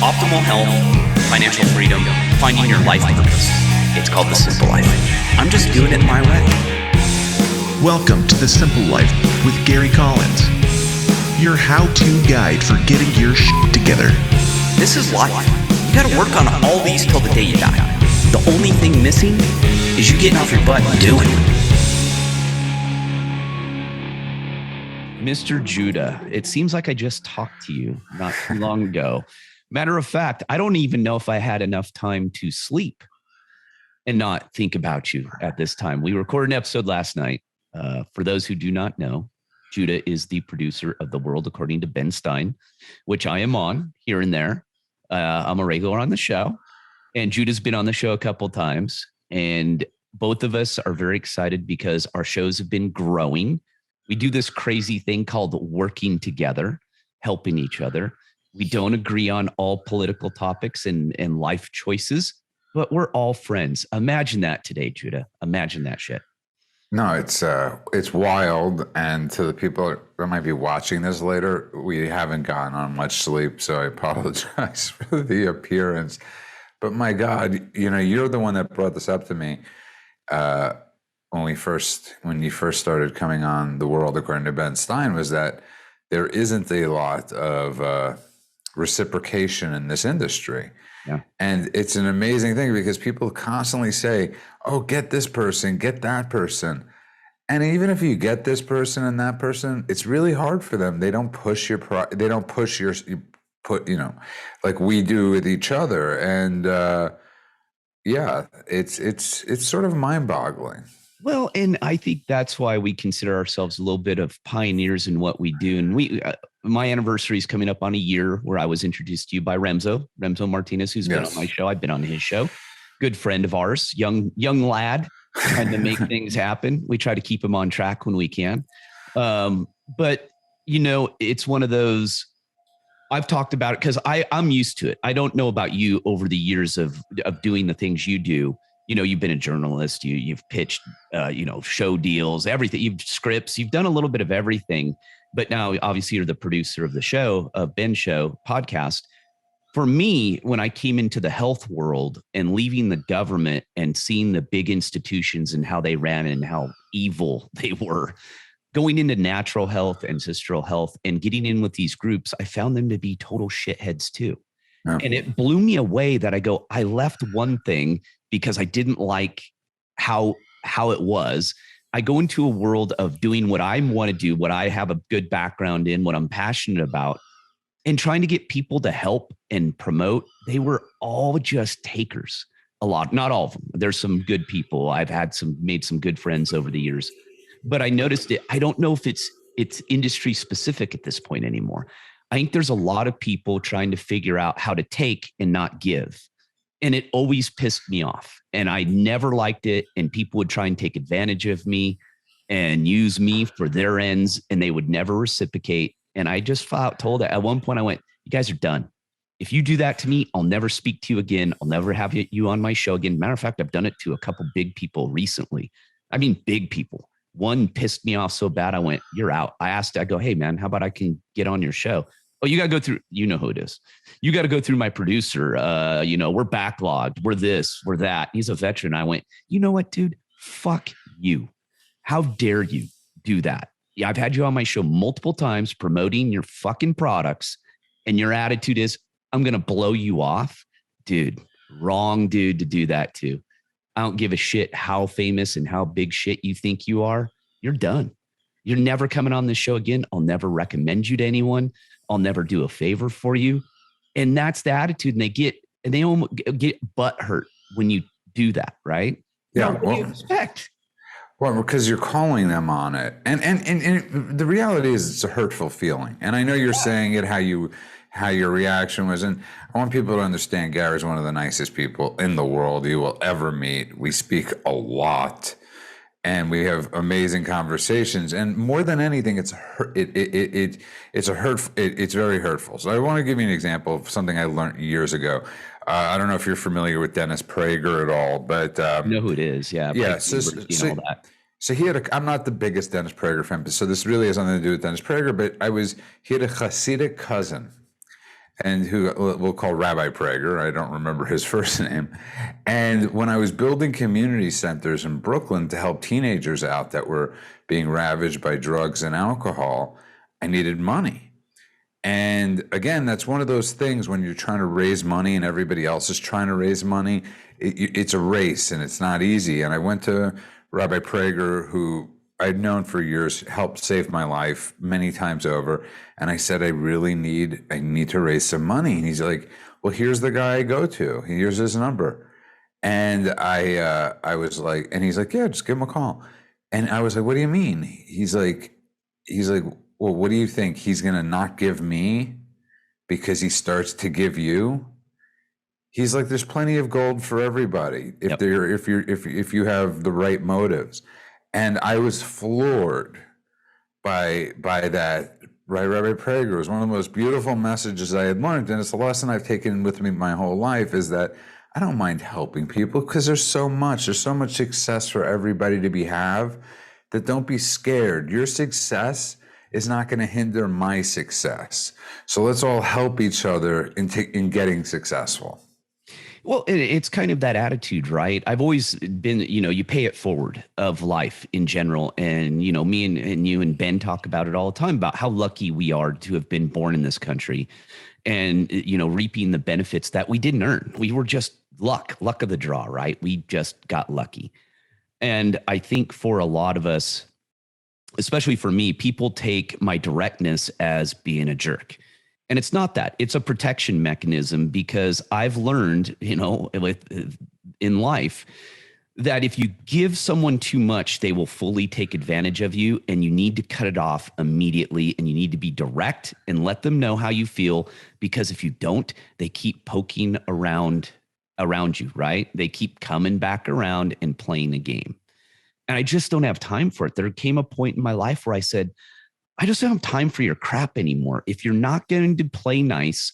optimal health, financial freedom, finding your life purpose. It's called The Simple Life. I'm just doing it my way. Welcome to The Simple Life with Gary Collins, your how-to guide for getting your shit together. This is life. You gotta work on all these till the day you die. The only thing missing is you getting off your butt and doing it. Mr. Judah, it seems like I just talked to you not too long ago. Matter of fact, I don't even know if I had enough time to sleep and not think about you at this time. We recorded an episode last night. For those who do not know, Judah is the producer of The World According to Ben Stein, which I am on here and there. I'm a regular on the show, and Judah's been on the show a couple of times. And both of us are very excited because our shows have been growing. We do this crazy thing called working together, helping each other. We don't agree on all political topics and life choices, but we're all friends. Imagine that today, Judah. Imagine that shit. No, it's wild. And to the people that might be watching this later, we haven't gotten on much sleep, so I apologize for the appearance. But my God, you're the one that brought this up to me when you first started coming on The World According to Ben Stein, was that there isn't a lot of reciprocation in this industry. Yeah. And it's an amazing thing because people constantly say, oh, get this person, get that person. And even if you get this person and that person, it's really hard for them. They don't push like we do with each other. And it's sort of mind-boggling. Well, and I think that's why we consider ourselves a little bit of pioneers in what we do. And my anniversary is coming up on a year where I was introduced to you by Remzo Martinez, who's been on my show. I've been on his show. Good friend of ours, young lad, trying to make things happen. We try to keep him on track when we can. But it's one of those, I've talked about it because I'm used to it. I don't know about you over the years of doing the things you do. You've been a journalist, you've pitched, show deals, everything, you've scripts, you've done a little bit of everything, but now obviously you're the producer of the show, of Ben's show podcast. For me, when I came into the health world and leaving the government and seeing the big institutions and how they ran and how evil they were, going into natural health, ancestral health, and getting in with these groups, I found them to be total shitheads too. Yeah. And it blew me away that I left one thing because I didn't like how it was. I go into a world of doing what I want to do, what I have a good background in, what I'm passionate about, and trying to get people to help and promote. They were all just takers. A lot, not all of them. There's some good people. I've made some good friends over the years, but I noticed it. I don't know if it's industry specific at this point anymore. I think there's a lot of people trying to figure out how to take and not give. And it always pissed me off. And I never liked it. And people would try and take advantage of me and use me for their ends. And they would never reciprocate. And I just told it. At one point I went, you guys are done. If you do that to me, I'll never speak to you again. I'll never have you on my show again. Matter of fact, I've done it to a couple big people recently. I mean, big people. One pissed me off so bad. I went, you're out. I go, hey man, how about I can get on your show? Oh, you got to go through, who it is. You got to go through my producer. We're backlogged. We're this, we're that. He's a veteran. I went, you know what, dude? Fuck you. How dare you do that? Yeah, I've had you on my show multiple times promoting your fucking products. And your attitude is, I'm going to blow you off. Dude, wrong dude to do that to. I don't give a shit how famous and how big shit you think you are. You're done. You're never coming on this show again. I'll never recommend you to anyone. I'll never do a favor for you. And that's the attitude. And they almost get butt hurt when you do that, right? Yeah. What do you expect? Well, because you're calling them on it. And the reality is it's a hurtful feeling. And I know you're saying it how your reaction was. And I want people to understand Gary's one of the nicest people in the world you will ever meet. We speak a lot. And we have amazing conversations, and more than anything, it's very hurtful. So I want to give you an example of something I learned years ago. I don't know if you're familiar with Dennis Prager at all, but you know who it is, yeah. Yeah, all that. So I'm not the biggest Dennis Prager fan, so this really has nothing to do with Dennis Prager. But he had a Hasidic cousin and who we'll call Rabbi Prager. I don't remember his first name. And when I was building community centers in Brooklyn to help teenagers out that were being ravaged by drugs and alcohol, I needed money. And again, that's one of those things when you're trying to raise money and everybody else is trying to raise money, it's a race and it's not easy. And I went to Rabbi Prager, who I'd known for years, helped save my life many times over. And I said, I need to raise some money. And he's like, well, here's the guy I go to. Here's his number. And I was like, and he's like, yeah, just give him a call. And I was like, what do you mean? He's like, well, what do you think? He's going to not give me because he starts to give you? He's like, there's plenty of gold for everybody if you have the right motives. And I was floored by that. Right, Rabbi Prager was one of the most beautiful messages I had learned, and it's a lesson I've taken with me my whole life, is that I don't mind helping people because there's so much success for everybody to have, that don't be scared. Your success is not going to hinder my success. So let's all help each other in getting successful. Well, it's kind of that attitude, right? I've always been, you pay it forward of life in general. And, me and you and Ben talk about it all the time, about how lucky we are to have been born in this country and, reaping the benefits that we didn't earn. We were just luck of the draw, right? We just got lucky. And I think for a lot of us, especially for me, people take my directness as being a jerk. And it's not that. It's a protection mechanism, because I've learned, in life, that if you give someone too much, they will fully take advantage of you, and you need to cut it off immediately, and you need to be direct and let them know how you feel, because if you don't, they keep poking around you, right? They keep coming back around and playing the game. And I just don't have time for it. There came a point in my life where I said, I just don't have time for your crap anymore. If you're not going to play nice,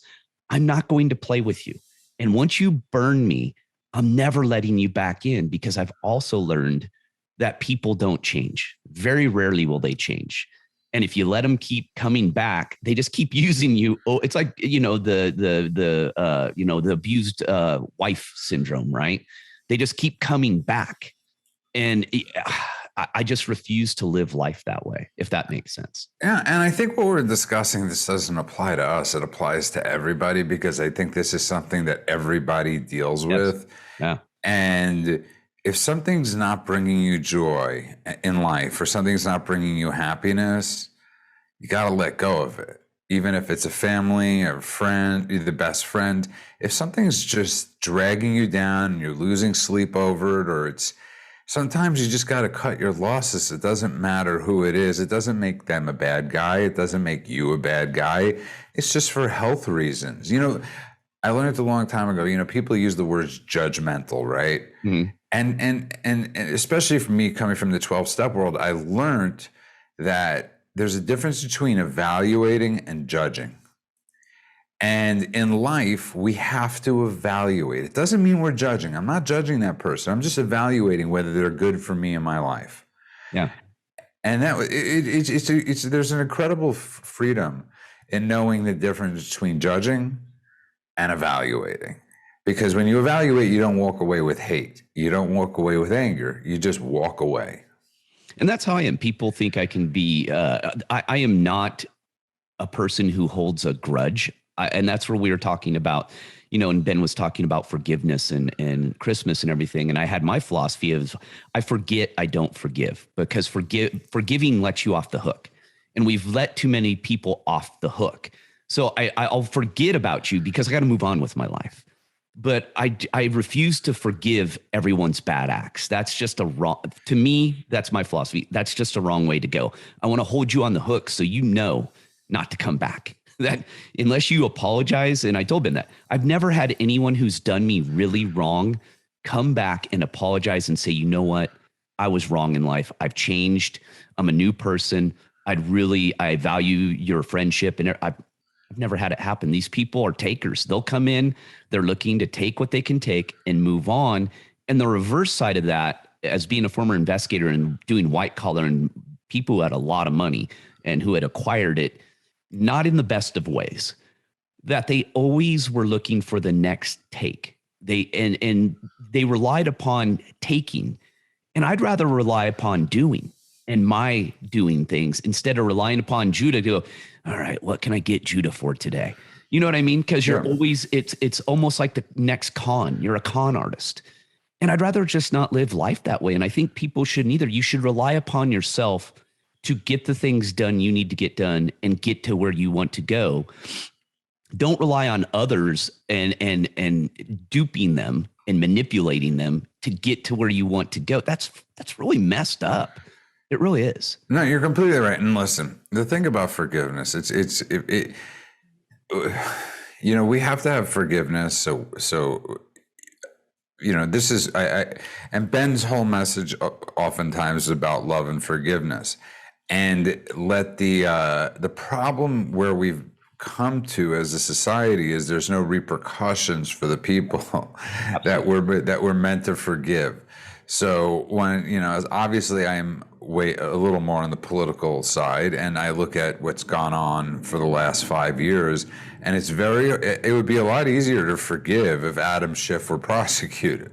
I'm not going to play with you. And once you burn me, I'm never letting you back in, because I've also learned that people don't change. Very rarely will they change. And if you let them keep coming back, they just keep using you. Oh, it's like, the abused wife syndrome, right? They just keep coming back. And I just refuse to live life that way, if that makes sense. Yeah, and I think what we're discussing, this doesn't apply to us. It applies to everybody, because I think this is something that everybody deals with. Yeah. And if something's not bringing you joy in life, or something's not bringing you happiness, you got to let go of it. Even if it's a family or a friend, the best friend, if something's just dragging you down and you're losing sleep over it, or sometimes you just got to cut your losses. It doesn't matter who it is. It doesn't make them a bad guy. It doesn't make you a bad guy. It's just for health reasons. I learned a long time ago, people use the words judgmental, right? Mm-hmm. And especially for me, coming from the 12-step world, I learned that there's a difference between evaluating and judging. And in life, we have to evaluate. It doesn't mean we're judging. I'm not judging that person. I'm just evaluating whether they're good for me in my life. Yeah. And there's an incredible freedom in knowing the difference between judging and evaluating. Because when you evaluate, you don't walk away with hate. You don't walk away with anger. You just walk away. And that's how I am. People think I can be, I am not a person who holds a grudge. And that's where we were talking about, and Ben was talking about forgiveness and Christmas and everything. And I had my philosophy of, I forget, I don't forgive, because forgiving lets you off the hook. And we've let too many people off the hook. So I'll forget about you because I got to move on with my life. But I refuse to forgive everyone's bad acts. That's just to me, that's my philosophy. That's just a wrong way to go. I want to hold you on the hook so not to come back. That unless you apologize, and I told Ben that, I've never had anyone who's done me really wrong come back and apologize and say, you know what, I was wrong in life. I've changed. I'm a new person. I value your friendship. And I've never had it happen. These people are takers. They'll come in, they're looking to take what they can take and move on. And the reverse side of that, as being a former investigator and doing white collar and people who had a lot of money and who had acquired it, not in the best of ways. that they always were looking for the next take. And they relied upon taking, and I'd rather rely upon doing and my doing things instead of relying upon Judah to go, all right, what can I get Judah for today? You know what I mean? Because you're always, it's almost like the next con. You're a con artist. And I'd rather just not live life that way. And I think people shouldn't either. You should rely upon yourself to get the things done you need to get done and get to where you want to go. Don't rely on others and duping them and manipulating them to get to where you want to go. That's really messed up. It really is. No, you're completely right. And listen, the thing about forgiveness, you know, we have to have forgiveness. So, you know, this is, and Ben's whole message oftentimes is about love and forgiveness. And let the problem where we've come to as a society is there's no repercussions for the people that we're meant to forgive. So when, you know, as obviously I am a little more on the political side, and I look at what's gone on for the last 5 years, and it would be a lot easier to forgive if Adam Schiff were prosecuted.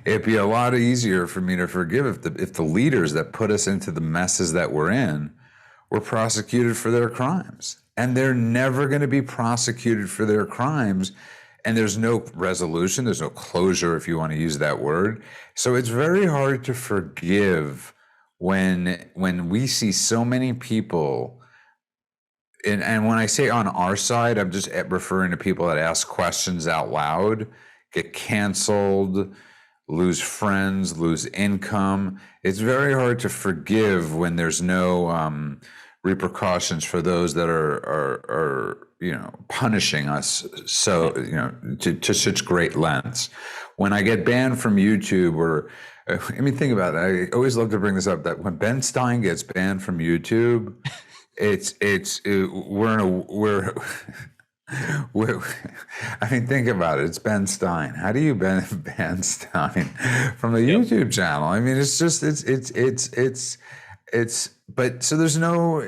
It'd be a lot easier for me to forgive if the leaders that put us into the messes that we're in were prosecuted for their crimes. And they're never going to be prosecuted for their crimes. And there's no resolution. There's no closure, if you want to use that word. So it's very hard to forgive when we see so many people. And when I say on our side, I'm just referring to people that ask questions out loud, get canceled, lose friends, lose income. It's very hard to forgive when there's no repercussions for those that are you know, punishing us so, you know, to such great lengths. When I get banned from YouTube, or I mean, think about it. I always love to bring this up, that when Ben Stein gets banned from YouTube, I mean, think about it. It's Ben Stein. How do you ban Ben Stein from the YouTube channel? I mean, it's just, but so there's no,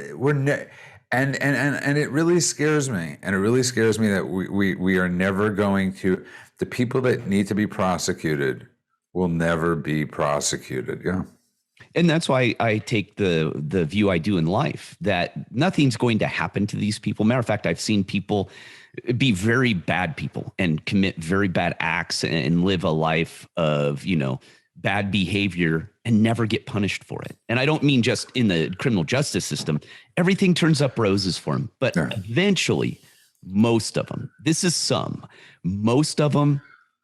and it really scares me. And it really scares me that we are never going to, the people that need to be prosecuted will never be prosecuted. Yeah. And that's why I take the view I do in life, that nothing's going to happen to these people. Matter of fact, I've seen people be very bad people and commit very bad acts and live a life of, you know, bad behavior and never get punished for it. And I don't mean just in the criminal justice system. Everything turns up roses for them. But eventually, most of them, most of them,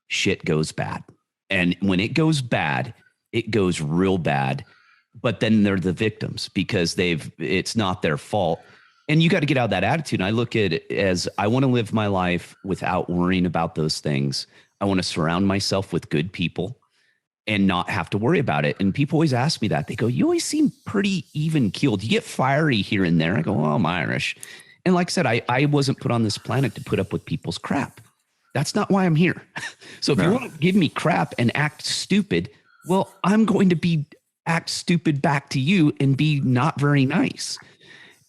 shit goes bad. And when it goes bad, it goes real bad. But then they're the victims because it's not their fault. And you got to get out of that attitude. And I look at it as, I want to live my life without worrying about those things. I want to surround myself with good people and not have to worry about it. And people always ask me that. They go, you always seem pretty even keeled. You get fiery here and there. I go, well, I'm Irish. And like I said, I wasn't put on this planet to put up with people's crap. That's not why I'm here. So if you want to give me crap and act stupid, well, I'm going to act stupid back to you and be not very nice.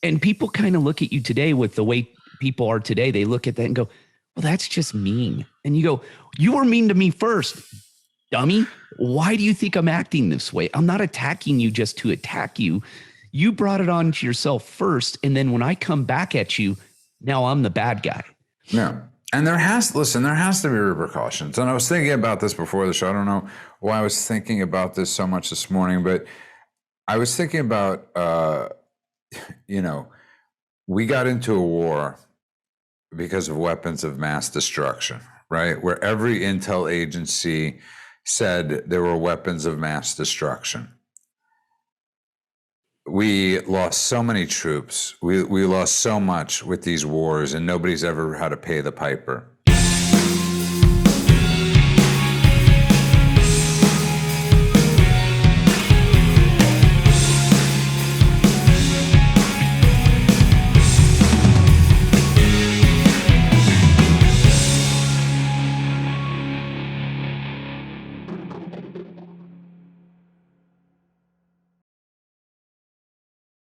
And people kind of look at you today with the way people are today. They look at that and go, well, that's just mean. And you go, you were mean to me first, dummy. Why do you think I'm acting this way? I'm not attacking you just to attack you. You brought it on to yourself first. And then when I come back at you, now I'm the bad guy. Yeah. And there has to be repercussions. And I was thinking about this before the show. I don't know why I was thinking about this so much this morning, but I was thinking about, you know, we got into a war because of weapons of mass destruction, right? Where every intel agency said there were weapons of mass destruction. We lost so many troops. We lost so much with these wars, and nobody's ever had to pay the piper.